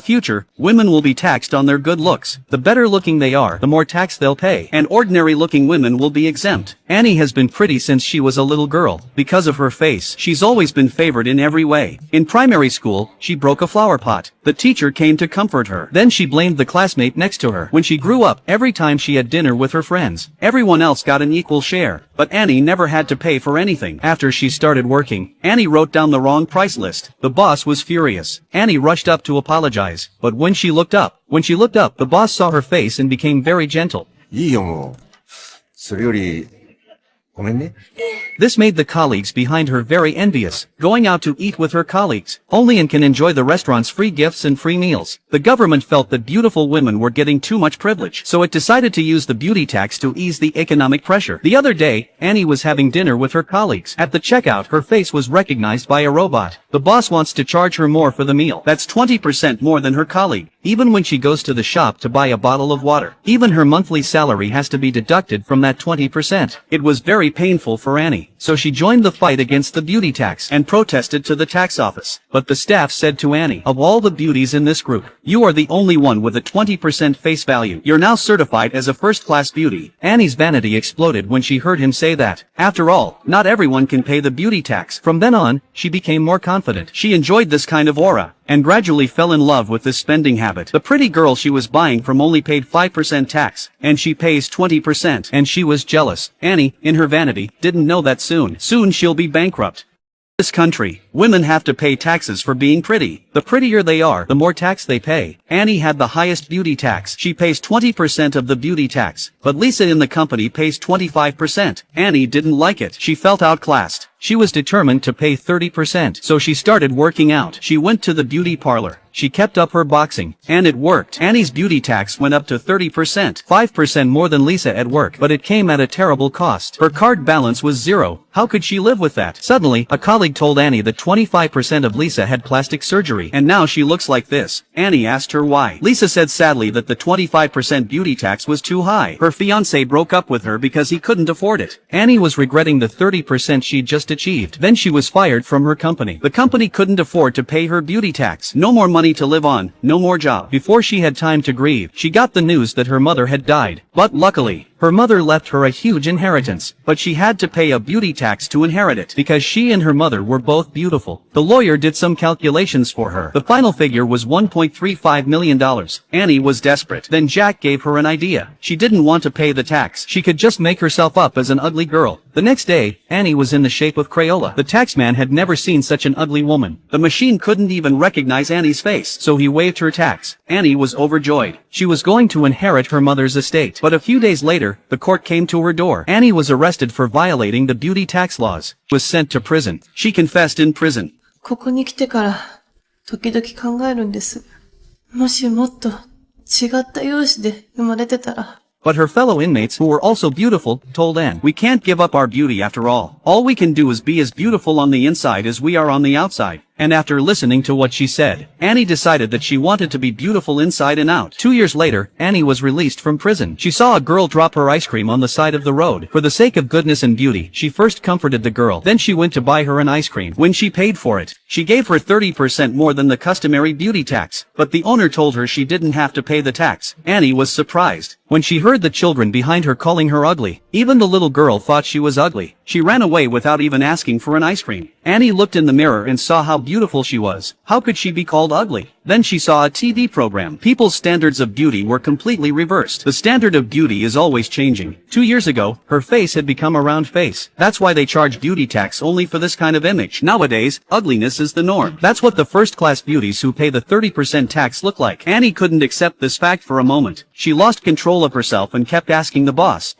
Future, women will be taxed on their good looks. The better looking they are, the more tax they'll pay. And ordinary looking women will be exempt. Annie has been pretty since she was a little girl. Because of her face, she's always been favored in every way. In primary school, she broke a flower pot. The teacher came to comfort her. Then she blamed the classmate next to her. When she grew up, every time she had dinner with her friends, everyone else got an equal share. But Annie never had to pay for anything. After she started working, Annie wrote down the wrong price list. The boss was furious. Annie rushed up to apologize. But when she looked up, the boss saw her face and became very gentle. いいよもう。それより、ごめんね。 This made the colleagues behind her very envious, going out to eat with her colleagues. Only and can enjoy the restaurant's free gifts and free meals. The government felt that beautiful women were getting too much privilege, so it decided to use the beauty tax to ease the economic pressure. The other day, Annie was having dinner with her colleagues. At the checkout, her face was recognized by a robot. The boss wants to charge her more for the meal. That's 20% more than her colleague. Even when she goes to the shop to buy a bottle of water, even her monthly salary has to be deducted from that 20%. It was very painful for Annie, so she joined the fight against the beauty tax and protested to the tax office. But the staff said to Annie, of all the beauties in this group, you are the only one with a 20% face value. You're now certified as a first-class beauty. Annie's vanity exploded when she heard him say that. After all, not everyone can pay the beauty tax. From then on, she became more confident. She enjoyed this kind of aura, and gradually fell in love with this spending habit. The pretty girl she was buying from only paid 5% tax, and she pays 20%, and she was jealous. Annie, in her vanity, didn't know that soon she'll be bankrupt. In this country, women have to pay taxes for being pretty. The prettier they are, the more tax they pay. Annie had the highest beauty tax. She pays 20% of the beauty tax, but Lisa in the company pays 25%. Annie didn't like it. She felt outclassed. She was determined to pay 30%, so she started working out. She went to the beauty parlor. She kept up her boxing, and it worked. Annie's beauty tax went up to 30%, 5% more than Lisa at work, but it came at a terrible cost. Her card balance was zero. How could she live with that? Suddenly, a colleague told Annie that 25% of Lisa had plastic surgery, and now she looks like this. Annie asked her why. Lisa said sadly that the 25% beauty tax was too high. Her fiancé broke up with her because he couldn't afford it. Annie was regretting the 30% she'd just achieved. Then she was fired from her company. The company couldn't afford to pay her beauty tax. No more money to live on, no more job. Before she had time to grieve, she got the news that her mother had died. But luckily, her mother left her a huge inheritance, but she had to pay a beauty tax to inherit it because she and her mother were both beautiful. The lawyer did some calculations for her. The final figure was $1.35 million. Annie was desperate. Then Jack gave her an idea. She didn't want to pay the tax. She could just make herself up as an ugly girl. The next day, Annie was in the shape of Crayola. The taxman had never seen such an ugly woman. The machine couldn't even recognize Annie's face, so he waived her tax. Annie was overjoyed. She was going to inherit her mother's estate. But a few days later, the court came to her door. Annie was arrested for violating the beauty tax laws. She was sent to prison. She confessed in prison. ここに来てから時々考えるんです。もしもっと違った容姿で生まれてたら。 But her fellow inmates, who were also beautiful, told Anne, we can't give up our beauty after all. All we can do is be as beautiful on the inside as we are on the outside. And after listening to what she said, Annie decided that she wanted to be beautiful inside and out. 2 years later, Annie was released from prison. She saw a girl drop her ice cream on the side of the road. For the sake of goodness and beauty, she first comforted the girl. Then she went to buy her an ice cream. When she paid for it, she gave her 30% more than the customary beauty tax. But the owner told her she didn't have to pay the tax. Annie was surprised when she heard the children behind her calling her ugly. Even the little girl thought she was ugly. She ran away without even asking for an ice cream. Annie looked in the mirror and saw how beautiful she was. How could she be called ugly? Then she saw a TV program. People's standards of beauty were completely reversed. The standard of beauty is always changing. 2 years ago, her face had become a round face. That's why they charge beauty tax only for this kind of image. Nowadays, ugliness is the norm. That's what the first-class beauties who pay the 30% tax look like. Annie couldn't accept this fact for a moment. She lost control of herself and kept asking the boss,